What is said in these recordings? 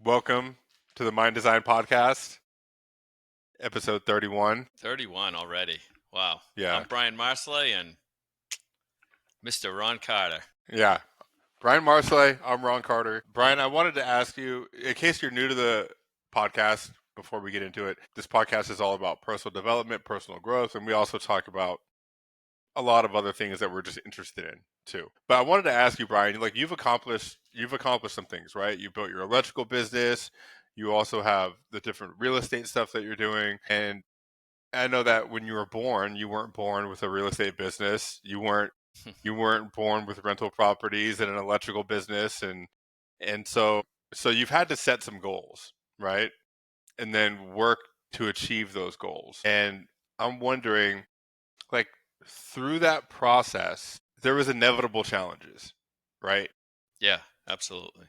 Welcome to the Mind Design Podcast, episode 31. 31 already. Wow. Yeah. I'm Brian Marsolais and Mr. Ron Carter. Yeah. Brian Marsolais, I'm Ron Carter. Brian, I wanted to ask you, in case you're new to the podcast, before we get into it, this podcast is all about personal development, personal growth, and we also talk about a lot of other things that we're just interested in too. But I wanted to ask you, Brian, like you've accomplished some things, right? You built your electrical business. You also have the different real estate stuff that you're doing. And I know that when you were born, you weren't born with a real estate business. You weren't born with rental properties and an electrical business, and so you've had to set some goals, right? And then work to achieve those goals. And I'm wondering, like, through that process, there was inevitable challenges, right? Yeah, absolutely.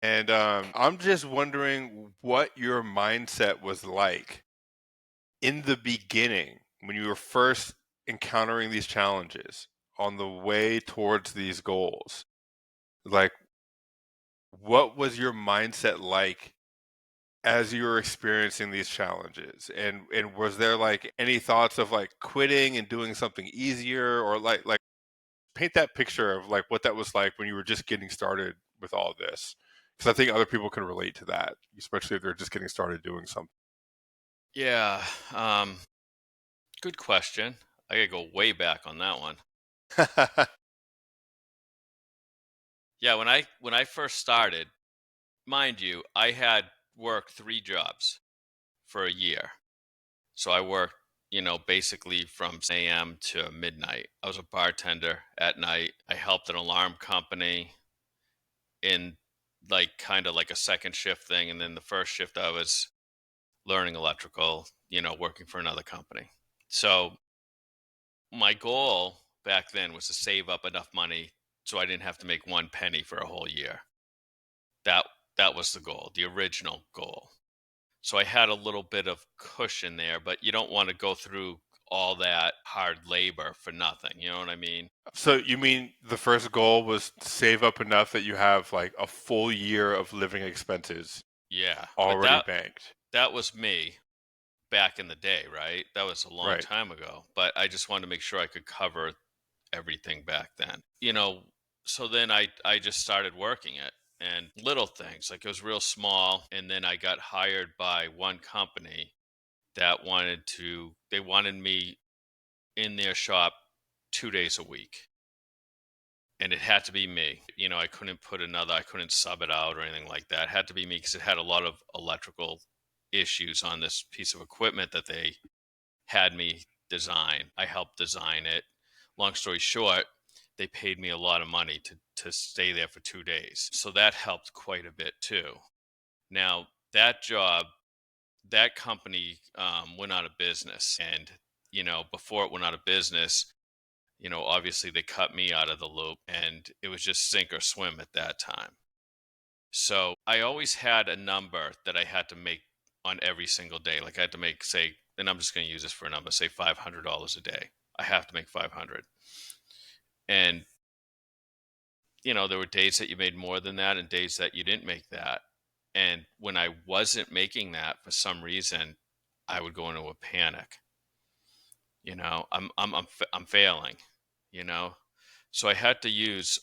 And I'm just wondering what your mindset was like in the beginning when you were first encountering these challenges on the way towards these goals. Like, what was your mindset like as you were experiencing these challenges? And was there like any thoughts of like quitting and doing something easier, or like paint that picture of like what that was like when you were just getting started with all this? Because I think other people can relate to that, especially if they're just getting started doing something. Yeah. Good question. I gotta go way back on that one. Yeah, when I first started, mind you, I had worked 3 jobs for a year. So I worked, basically from 6 a.m. to midnight. I was a bartender at night. I helped an alarm company in like kind of like a second shift thing, and then the first shift I was learning electrical, working for another company. So my goal back then was to save up enough money so I didn't have to make one penny for a whole year. That that was the goal, the original goal. So I had a little bit of cushion there, but you don't want to go through all that hard labor for nothing. You know what I mean? So you mean the first goal was to save up enough that you have like a full year of living expenses Yeah. But already that banked? that was me back in the day, right? That was a long Right. time ago. But I just wanted to make sure I could cover everything back then. So then I just started working it, and little things, like it was real small, and then I got hired by one company that they wanted me in their shop 2 days a week. And it had to be me. I couldn't sub it out or anything like that. It had to be me because it had a lot of electrical issues on this piece of equipment that they had me design. I helped design it. Long story short, they paid me a lot of money to stay there for 2 days. So that helped quite a bit too. Now, that company went out of business. And, before it went out of business, obviously they cut me out of the loop, and it was just sink or swim at that time. So I always had a number that I had to make on every single day. Like I had to make, say, and I'm just going to use this for a number, say $500 a day. I have to make 500. And, there were days that you made more than that and days that you didn't make that. And when I wasn't making that for some reason, I would go into a panic. I'm failing, you know? So I had to use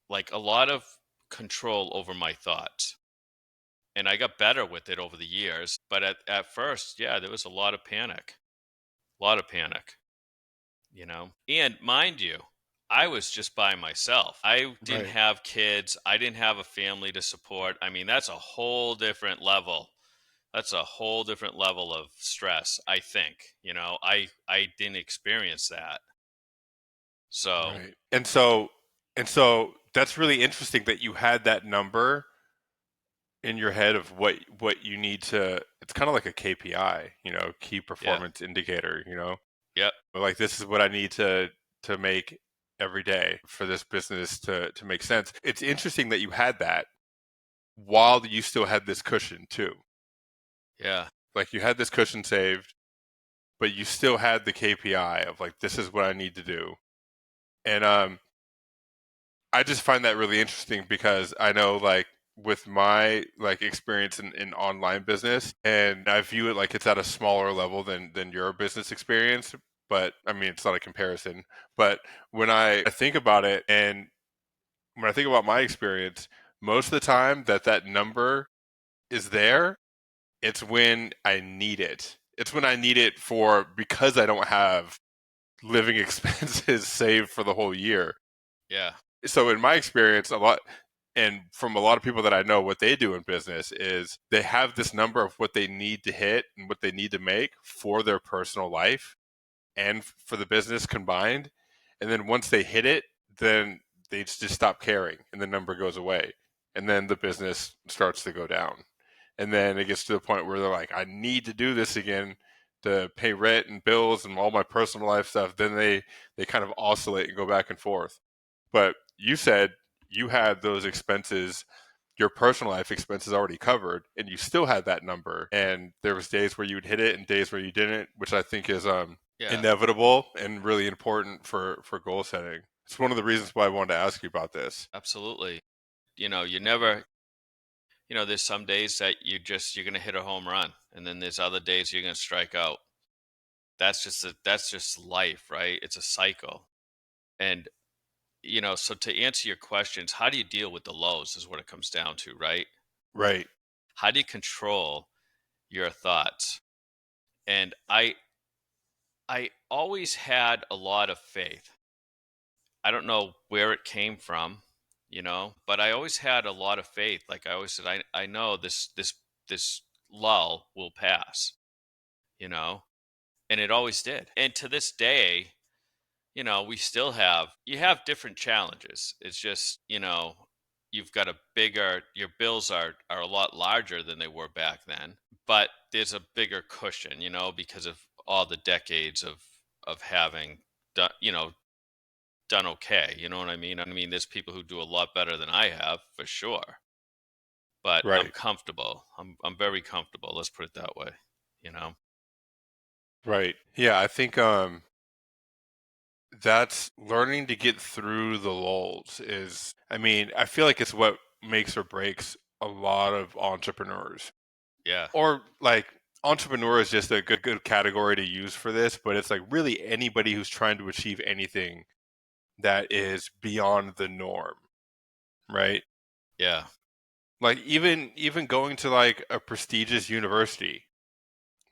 like a lot of control over my thoughts. And I got better with it over the years. But at first, yeah, there was a lot of panic. A lot of panic, And mind you, I was just by myself. I didn't Right. have kids. I didn't have a family to support. I mean, that's a whole different level. That's a whole different level of stress, I think. I didn't experience that. So, Right. And so that's really interesting that you had that number in your head of what you need to. It's kind of like a KPI, key yeah. performance indicator, Yep. like this is what I need to make every day for this business to make sense. It's interesting that you had that while you still had this cushion too. Yeah. Like you had this cushion saved, but you still had the KPI of like this is what I need to do. And I just find that really interesting because I know like with my like experience in online business, and I view it like it's at a smaller level than your business experience. But I mean, it's not a comparison. But when I think about it, and when I think about my experience, most of the time that number is there, it's when I need it. It's when I need it for because I don't have living expenses saved for the whole year. Yeah. So in my experience, a lot and from a lot of people that I know, what they do in business is they have this number of what they need to hit and what they need to make for their personal life and for the business combined. And then once they hit it, then they just stop caring and the number goes away. And then the business starts to go down. And then it gets to the point where they're like, I need to do this again to pay rent and bills and all my personal life stuff. Then they kind of oscillate and go back and forth. But you said you had those expenses, your personal life expenses already covered, and you still had that number. And there was days where you would hit it and days where you didn't, which I think is Yeah. inevitable and really important for goal setting. It's one of the reasons why I wanted to ask you about this. Absolutely. You never, there's some days that you're going to hit a home run, and then there's other days you're going to strike out. That's just life, right? It's a cycle. And so to answer your questions, how do you deal with the lows is what it comes down to, right? Right. How do you control your thoughts? And I always had a lot of faith. I don't know where it came from, but I always had a lot of faith. Like I always said, I know this lull will pass, you know, and it always did. And to this day, we still you have different challenges. It's just, you've got your bills are a lot larger than they were back then, but there's a bigger cushion, because of all the decades of having done, done okay. You know what I mean? I mean, there's people who do a lot better than I have for sure, but I'm Right. comfortable. I'm very comfortable. Let's put it that way, you know? Right. Yeah, I think that's learning to get through the lulls is, I mean, I feel like it's what makes or breaks a lot of entrepreneurs. Yeah. Or like entrepreneur is just a good category to use for this, but it's like really anybody who's trying to achieve anything that is beyond the norm, right? Yeah. Like even going to like a prestigious university,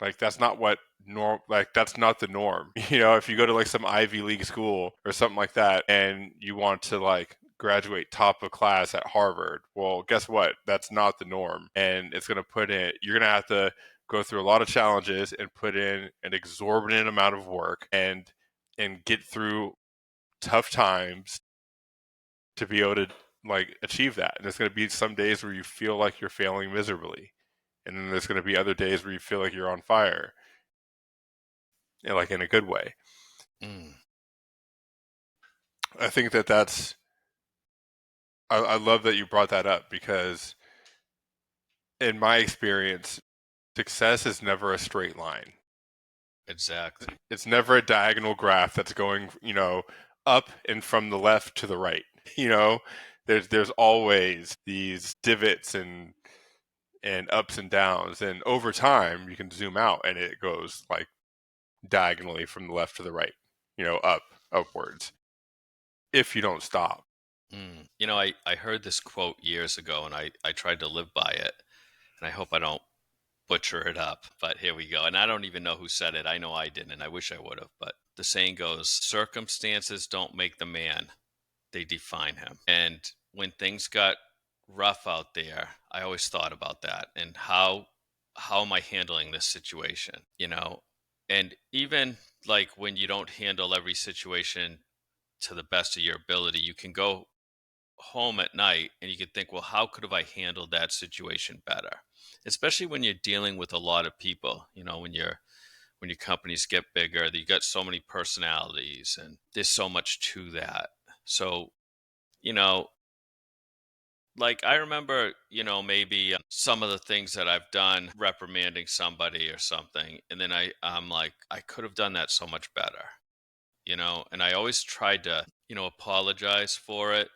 like that's not what norm like that's not the norm. If you go to like some Ivy League school or something like that and you want to like graduate top of class at Harvard, well, guess what? That's not the norm. And it's going to you're going to have to go through a lot of challenges and put in an exorbitant amount of work and get through tough times to be able to like achieve that. And there's going to be some days where you feel like you're failing miserably. And then there's going to be other days where you feel like you're on fire, like in a good way. Mm, I think I love that you brought that up because in my experience, success is never a straight line. exactly. It's never a diagonal graph that's going, up and from the left to the right. You know, there's always these divots and ups and downs, and over time you can zoom out and it goes like diagonally from the left to the right, upwards if you don't stop. I heard this quote years ago and I tried to live by it. And I hope I don't butcher it up, but here we go. And I don't even know who said it. I know I didn't, and I wish I would have. But the saying goes, circumstances don't make the man, they define him. And when things got rough out there, I always thought about that and how am I handling this situation? And even like when you don't handle every situation to the best of your ability, you can go home at night and you can think, well, how could have I handled that situation better? Especially when you're dealing with a lot of people, when your companies get bigger, you got so many personalities and there's so much to that. So, you know, like I remember, maybe some of the things that I've done reprimanding somebody or something. And then I'm like, I could have done that so much better, and I always tried to, apologize for it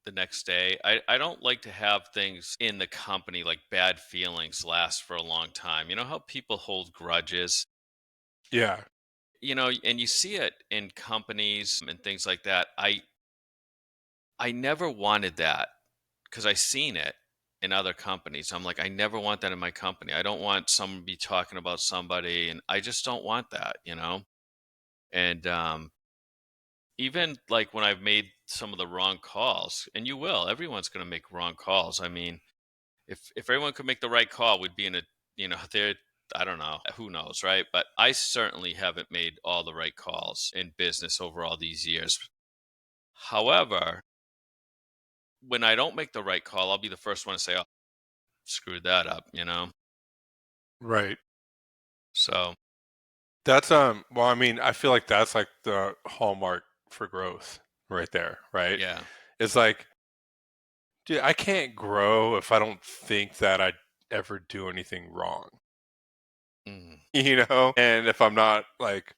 the next day. I don't like to have things in the company like bad feelings last for a long time. You know how people hold grudges? Yeah. And you see it in companies and things like that. I never wanted that because I seen it in other companies. I'm like, I never want that in my company. I don't want someone to be talking about somebody, and I just don't want that. And even like when I've made some of the wrong calls, and you will, everyone's going to make wrong calls. I mean, if everyone could make the right call, we'd be in a, there. I don't know, who knows, right? But I certainly haven't made all the right calls in business over all these years. However, when I don't make the right call, I'll be the first one to say, "Oh, screwed that up." Right. So That's well, I mean, I feel like that's like the hallmark for growth right there, right? yeah, It's like, dude, I can't grow if I don't think that I ever do anything wrong. mm, And if I'm not like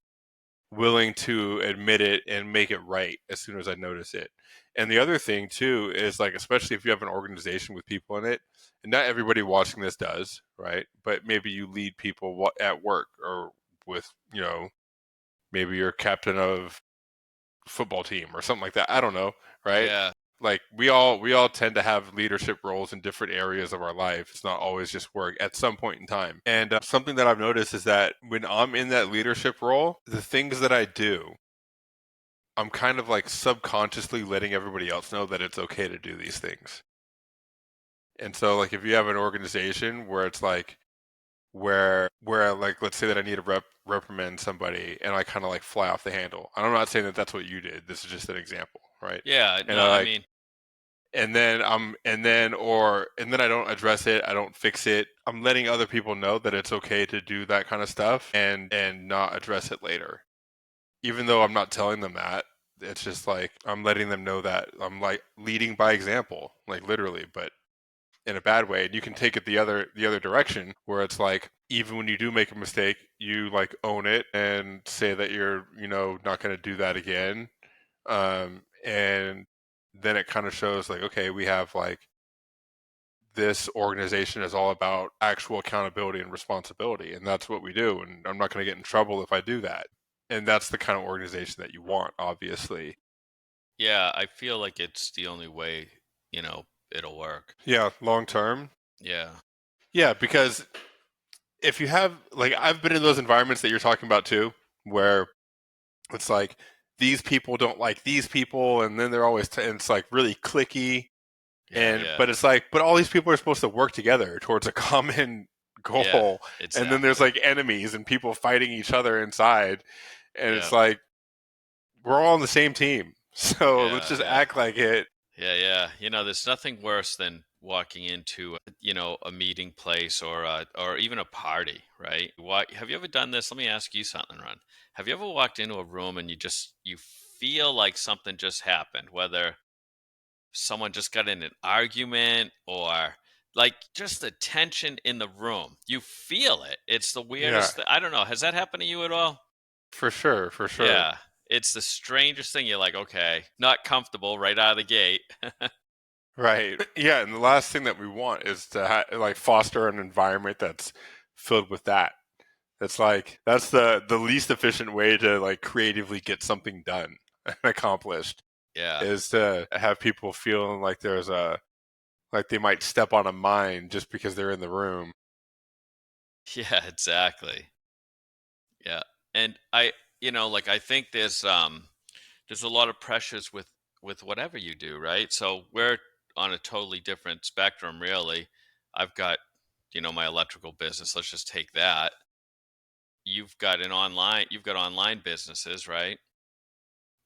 willing to admit it and make it right as soon as I notice it. And the other thing too is like, especially if you have an organization with people in it, and not everybody watching this does, right? But maybe you lead people at work or with, maybe you're captain of football team or something like that. I don't know, right? yeah, Like we all tend to have leadership roles in different areas of our life. It's not always just work at some point in time. And something that I've noticed is that when I'm in that leadership role, the things that I do, I'm kind of like subconsciously letting everybody else know that it's okay to do these things. And so like if you have an organization where it's like where like let's say that I need to reprimand somebody and I kind of like fly off the handle. I'm not saying that that's what you did. This is just an example, right? yeah. And No, I I like mean, and then I don't address it, I don't fix it. I'm letting other people know that it's okay to do that kind of stuff and not address it later. Even though I'm not telling them that, it's just like I'm letting them know that I'm like leading by example, like literally, but in a bad way. And you can take it the other direction where it's like even when you do make a mistake, you like own it and say that you're, not going to do that again. And then it kind of shows like, okay, we have like this organization is all about actual accountability and responsibility, and that's what we do. And I'm not going to get in trouble if I do that. And that's the kind of organization that you want, obviously. yeah, I feel like it's the only way, it'll work. Yeah, long term. Yeah, Yeah, because if you have like I've been in those environments that you're talking about too, where it's like these people don't like these people, and then they're always and it's like really clicky, yeah, and yeah, but all these people are supposed to work together towards a common yeah. goal, and then there's Exactly. like enemies and people fighting each other inside, and Yeah, it's like we're all on the same team, so let's yeah, just yeah. act like it. Yeah. There's nothing worse than walking into, a meeting place or even a party, right? Have you ever done this? Let me ask you something, Ron. Have you ever walked into a room and you feel like something just happened, whether someone just got in an argument or like just the tension in the room? You feel it. It's the Yeah, weirdest thing. I don't know. Has that happened to you at all? for sure, for sure. Yeah. It's the strangest thing. You're like, okay, not comfortable right out of the gate. Right. Yeah, and the last thing that we want is to like foster an environment that's filled with that. It's like that's the least efficient way to like creatively get something done and accomplished Yeah. is to have people feeling like there's a like they might step on a mine just because they're in the room. Yeah, exactly. Yeah. And like I think there's a lot of pressures with whatever you do, right? So we're on a totally different spectrum really. I've got, my electrical business. Let's just take that. You've got online businesses, right?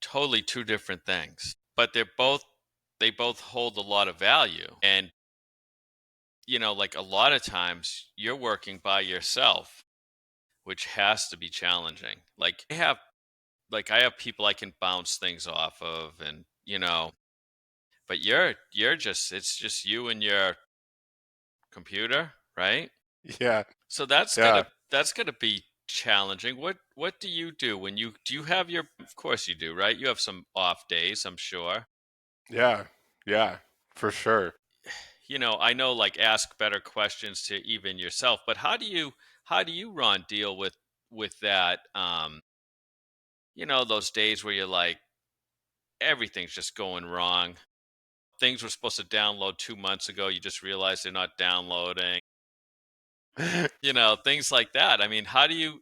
Totally two different things. But they both hold a lot of value. And like a lot of times you're working by yourself, which has to be challenging. Like I have people I can bounce things off of, and but you're just it's just you and your computer, right? Yeah. So that's Yeah. gonna be challenging. What do you do when you have your? Of course you do, right? You have some off days, I'm sure. Yeah. Yeah, for sure. I know like ask better questions to even yourself, but how do you Ron deal with that those days where you're like everything's just going wrong. Things were supposed to download 2 months ago, you just realize they're not downloading. Things like that. I mean, how do you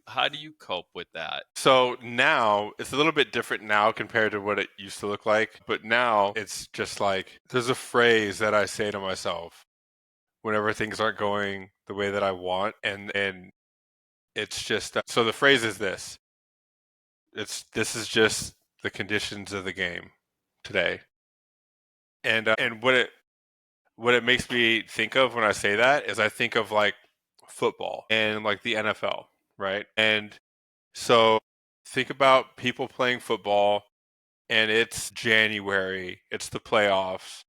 cope with that? So now it's a little bit different now compared to what it used to look like. But now it's just like there's a phrase that I say to myself whenever things aren't going the way that I want. And it's just so the phrase is this. This is just the conditions of the game today. And what it makes me think of when I say that is I think of like football and like the NFL, right? And so think about people playing football and it's January, it's the playoffs,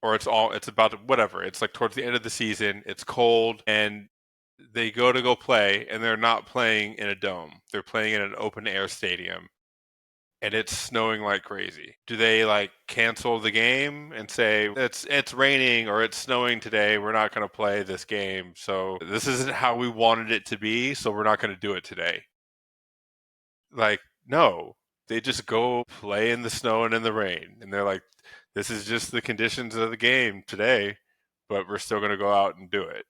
or it's about whatever. It's like towards the end of the season, it's cold and they go play and they're not playing in a dome. They're playing in an open air stadium and it's snowing like crazy. Do they like cancel the game and say it's raining or it's snowing today, we're not going to play this game. So this isn't how we wanted it to be, so we're not going to do it today. Like, no, they just go play in the snow and in the rain. And they're like, this is just the conditions of the game today, but we're still going to go out and do it.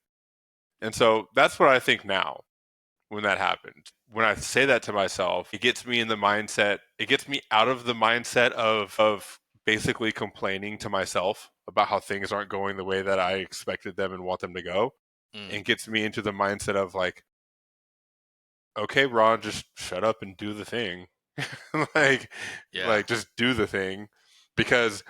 And so that's what I think now when that happened. When I say that to myself, it gets me in the mindset, it gets me out of the mindset of basically complaining to myself about how things aren't going the way that I expected them and want them to go, Mm, and gets me into the mindset of like, okay, Ron, just shut up and do the thing. like yeah. like just do the thing because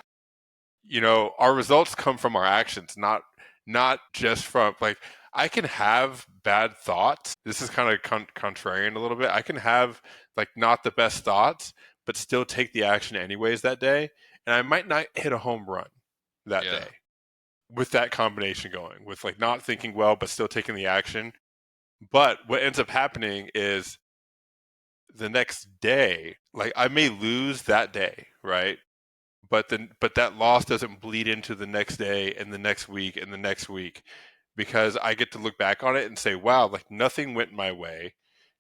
our results come from our actions, not just from like I can have bad thoughts. This is kind of contrarian a little bit. I can have like not the best thoughts but still take the action anyways that day, and I might not hit a home run that Yeah. day with that combination going with like not thinking well but still taking the action. But what ends up happening is the next day, like I may lose that day, right? But that loss doesn't bleed into the next day and the next week and the next week because I get to look back on it and say, wow, like nothing went my way.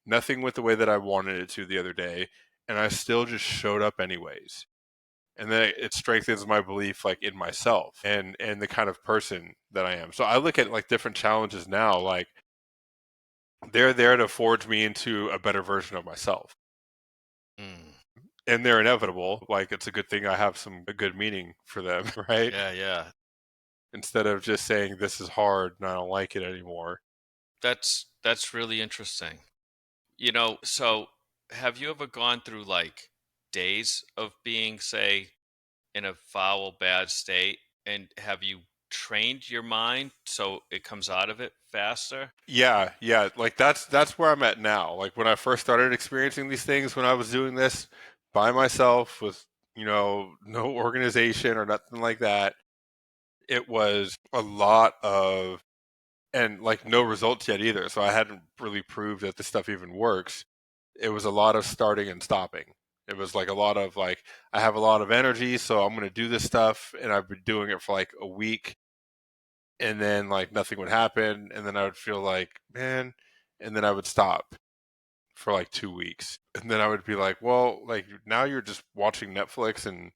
Nothing went the way that I wanted it to the other day, and I still just showed up anyways. And then it strengthens my belief like in myself and the kind of person that I am. So I look at like different challenges now, like they're there to forge me into a better version of myself. Mm, And they're inevitable. Like it's a good thing I have a good meaning for them, right? yeah, yeah. Instead of just saying this is hard and I don't like it anymore. That's really interesting. So have you ever gone through like days of being, say, in a foul, bad state, and have you trained your mind so it comes out of it faster? Yeah, like that's where I'm at now. Like when I first started experiencing these things, when I was doing this by myself with no organization or nothing like that, it was a lot of and like no results yet either. So I hadn't really proved that this stuff even works. It was a lot of starting and stopping. It was like a lot of like I have a lot of energy, so I'm going to do this stuff, and I've been doing it for like a week, and then like nothing would happen, and then I would feel like man, and then I would stop for like 2 weeks, and then I would be like, well, like now you're just watching Netflix, and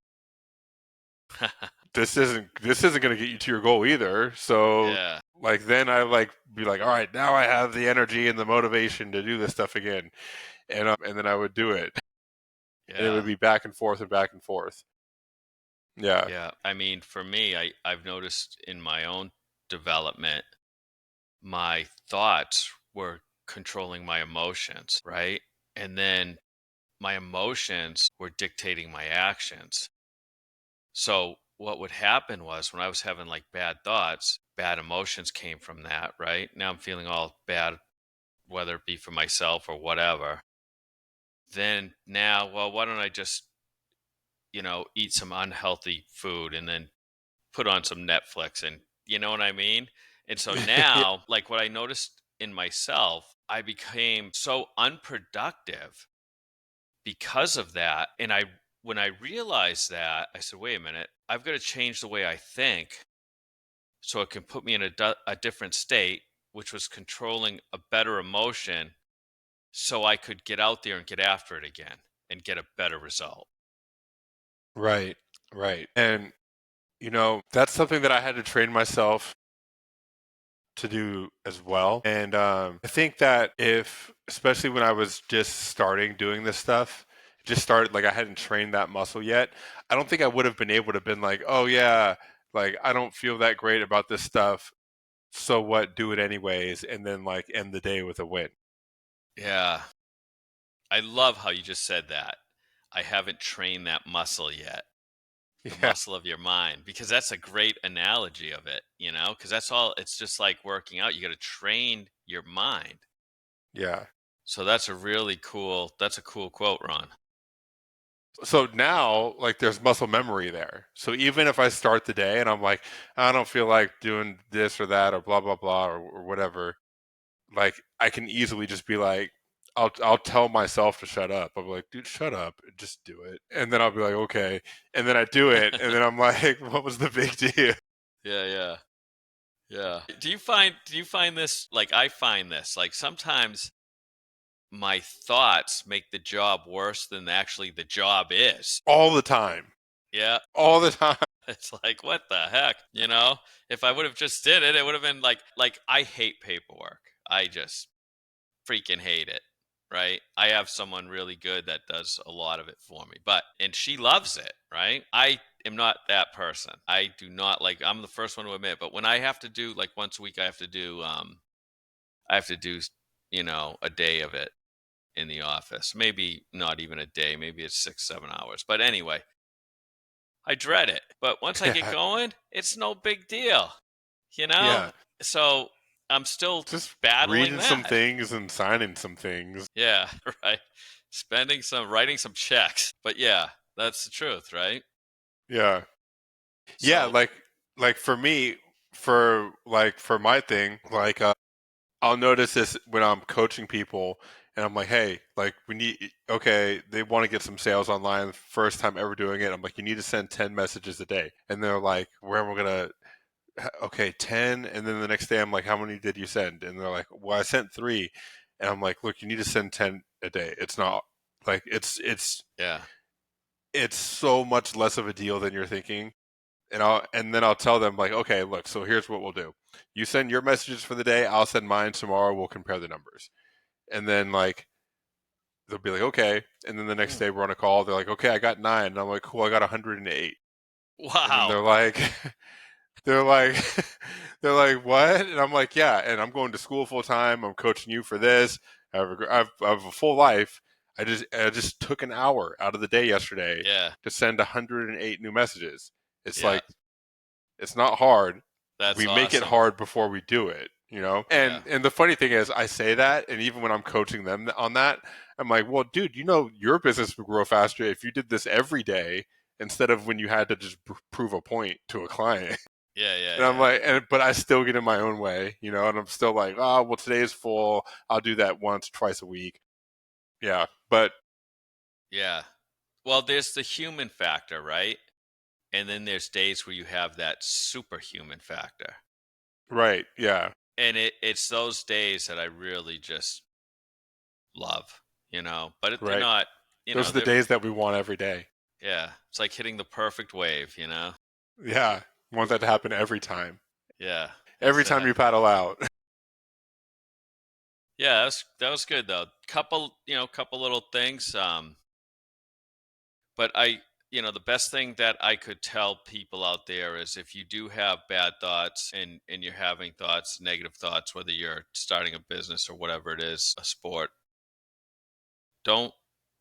this isn't going to get you to your goal either. So Yeah, like then I like be like, all right, now I have the energy and the motivation to do this stuff again, and then I would do it, and it would yeah, be back and forth and back and forth. Yeah. yeah. I mean, for me, I've noticed in my own development, my thoughts were controlling my emotions, right? And then my emotions were dictating my actions. So what would happen was when I was having like bad thoughts, bad emotions came from that, right? Now I'm feeling all bad, whether it be for myself or whatever. Then now, well, why don't I just, eat some unhealthy food and then put on some Netflix and you know what I mean? And so Yeah. now, like what I noticed in myself, I became so unproductive because of that. And I when I realized that, I said, wait a minute, I've got to change the way I think so it can put me in a different state, which was controlling a better emotion so I could get out there and get after it again and get a better result. Right. Right. And that's something that I had to train myself to do as well. And I think that especially when I was just starting doing this stuff, just started, like I hadn't trained that muscle yet, I don't think I would have been able to been like, oh yeah, like I don't feel that great about this stuff. So what, do it anyways, and then like end the day with a win. Yeah. I love how you just said that. I haven't trained that muscle yet, the Yeah. muscle of your mind, because that's a great analogy of it, because that's all, it's just like working out. You got to train your mind. Yeah. So that's a cool quote, Ron. So now, like, there's muscle memory there. So even if I start the day and I'm like, I don't feel like doing this or that or blah blah blah or whatever, like I can easily just be like, I'll tell myself to shut up. I'll be like, dude, shut up, just do it. And then I'll be like, okay. And then I do it, and then I'm like, what was the big deal? Yeah, yeah. Yeah. Do you find this, like I find this, like sometimes my thoughts make the job worse than actually the job is. All the time. Yeah. All the time. It's like, what the heck? If I would have just did it, it would have been like I hate paperwork. I just freaking hate it. Right? I have someone really good that does a lot of it for me. And she loves it, right? I am not that person. I do not like, I'm the first one to admit, but when I have to do, like, once a week, I have to do a day of it in the office. Maybe not even a day, maybe it's 6 7 hours. But anyway, I dread it. But once I get Yeah. going, it's no big deal, you know? Yeah. So I'm still Just battling reading some that. things and signing some things. Yeah, right. Writing some checks. But yeah, that's the truth, right? Yeah. Yeah, So, like for me, for my thing, like I'll notice this when I'm coaching people and I'm like, hey, like okay, they want to get some sales online, first time ever doing it. I'm like, you need to send 10 messages a day. And they're like, where am I going to, okay, 10. And then the next day I'm like, how many did you send? And they're like, well, I sent 3. And I'm like, look, you need to send 10 a day. It's not like, yeah. it's so much less of a deal than you're thinking. And then I'll tell them like, okay, look, so here's what we'll do. You send your messages for the day, I'll send mine tomorrow, we'll compare the numbers. And then like they'll be like, okay. And then the next Mm. day we're on a call, they're like, okay, I got 9. And I'm like, cool, I got 108. And then Wow. they're like they're like they're like, what? And I'm like, yeah, and I'm going to school full time, I'm coaching you for this. I have a full life. I just took an hour out of the day yesterday Yeah. to send 108 new messages. It's Yeah. like, it's not hard. That's We make it awesome. hard before we do it. Yeah. And the funny thing is, I say that, and even when I'm coaching them on that, I'm like, well, dude, your business would grow faster if you did this every day instead of when you had to just prove a point to a client. Yeah, yeah, And I'm yeah. like, but I still get in my own way, and I'm still like, oh, well, today is full. I'll do that once, twice a week. Yeah, but Yeah. Well, there's the human factor, right? And then there's days where you have that superhuman factor. right, yeah, And it's those days that I really just love, but they're right. not, Those are the they're, days that we want every day. yeah, it's like hitting the perfect wave. Yeah, want that to happen every time. Yeah, Every time you paddle out. yeah, that was good though. Couple little things. But the best thing that I could tell people out there is if you do have bad thoughts and you're having thoughts, negative thoughts, whether you're starting a business or whatever it is, a sport, don't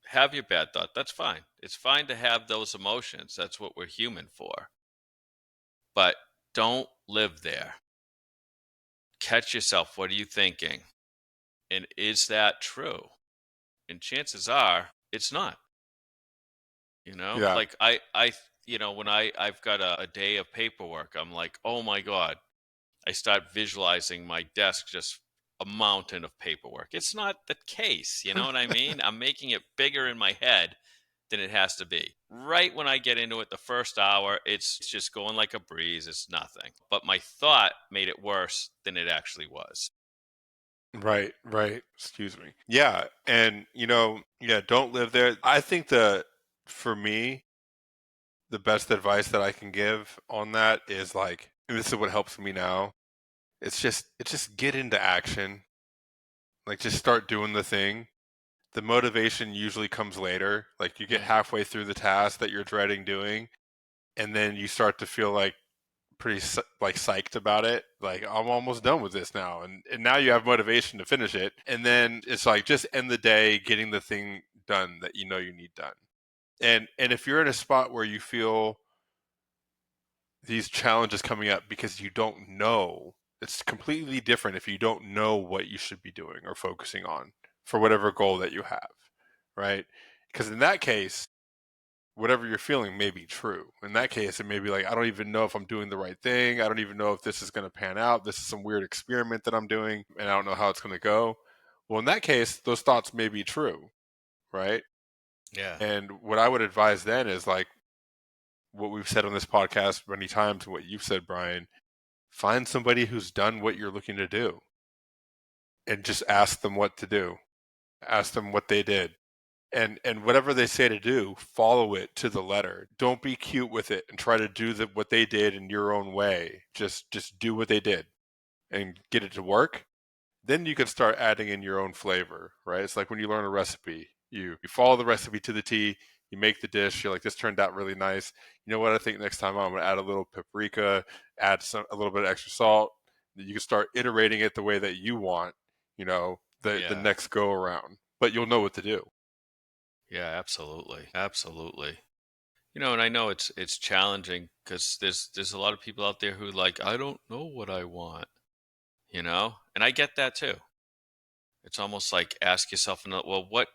have your bad thought. That's fine. It's fine to have those emotions. That's what we're human for. But don't live there. Catch yourself. What are you thinking? And is that true? And chances are it's not. Yeah, Like when I've got a day of paperwork, I'm like, oh my God. I start visualizing my desk just a mountain of paperwork. It's not the case. You know what I mean? I'm making it bigger in my head than it has to be. Right when I get into it, the first hour, it's just going like a breeze. It's nothing. But my thought made it worse than it actually was. Right, right. Excuse me. Yeah, and yeah, don't live there. I think for me, the best advice that I can give on that is like, and this is what helps me now. It's just get into action. Like just start doing the thing. The motivation usually comes later. Like you get Mm. halfway through the task that you're dreading doing, and then you start to feel like like psyched about it. Like I'm almost done with this now, and now you have motivation to finish it. And then it's like just end the day getting the thing done that you know you need done. And if you're in a spot where you feel these challenges coming up because you don't know, it's completely different if you don't know what you should be doing or focusing on for whatever goal that you have, right? Because in that case, whatever you're feeling may be true. In that case, it may be like, I don't even know if I'm doing the right thing. I don't even know if this is going to pan out. This is some weird experiment that I'm doing, and I don't know how it's going to go. Well, in that case, those thoughts may be true, right? Yeah. And what I would advise then is like what we've said on this podcast many times and what you've said, Brian, find somebody who's done what you're looking to do and just ask them what to do. Ask them what they did. And whatever they say to do, follow it to the letter. Don't be cute with it and try to do what they did in your own way. Just do what they did and get it to work. Then you can start adding in your own flavor, right? It's like when you learn a recipe. You follow the recipe to the T, you make the dish, you're like, this turned out really nice. You know what, I think next time I'm gonna add a little paprika, add a little bit of extra salt. You can start iterating it the way that you want, the Yeah. next go around. But you'll know what to do. Yeah, absolutely. Absolutely. And I know it's challenging because there's a lot of people out there who like, I don't know what I want, and I get that too. It's almost like ask yourself, well, what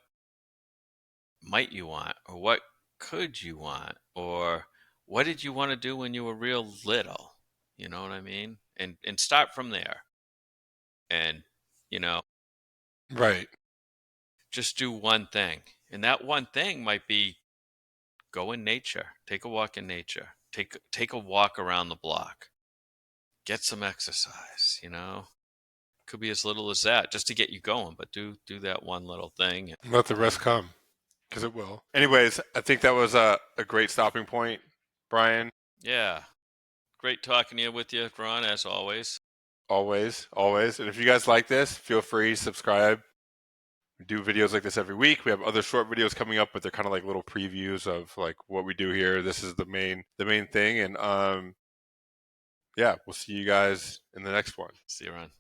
might you want, or what could you want, or what did you want to do when you were real little? You know what I mean? And start from there, and you know, Right. just do one thing, and that one thing might be go in nature, take a walk in nature, take a walk around the block, get some exercise. Could be as little as that, just to get you going, but do that one little thing. Let the rest come, because it will. Anyways, I think that was a great stopping point, Brian. Yeah, great talking to you with you, Ron, as always. Always, always. And if you guys like this, feel free to subscribe. We do videos like this every week. We have other short videos coming up, but they're kind of like little previews of like what we do here. This is the main thing. And yeah, we'll see you guys in the next one. See you, Ron.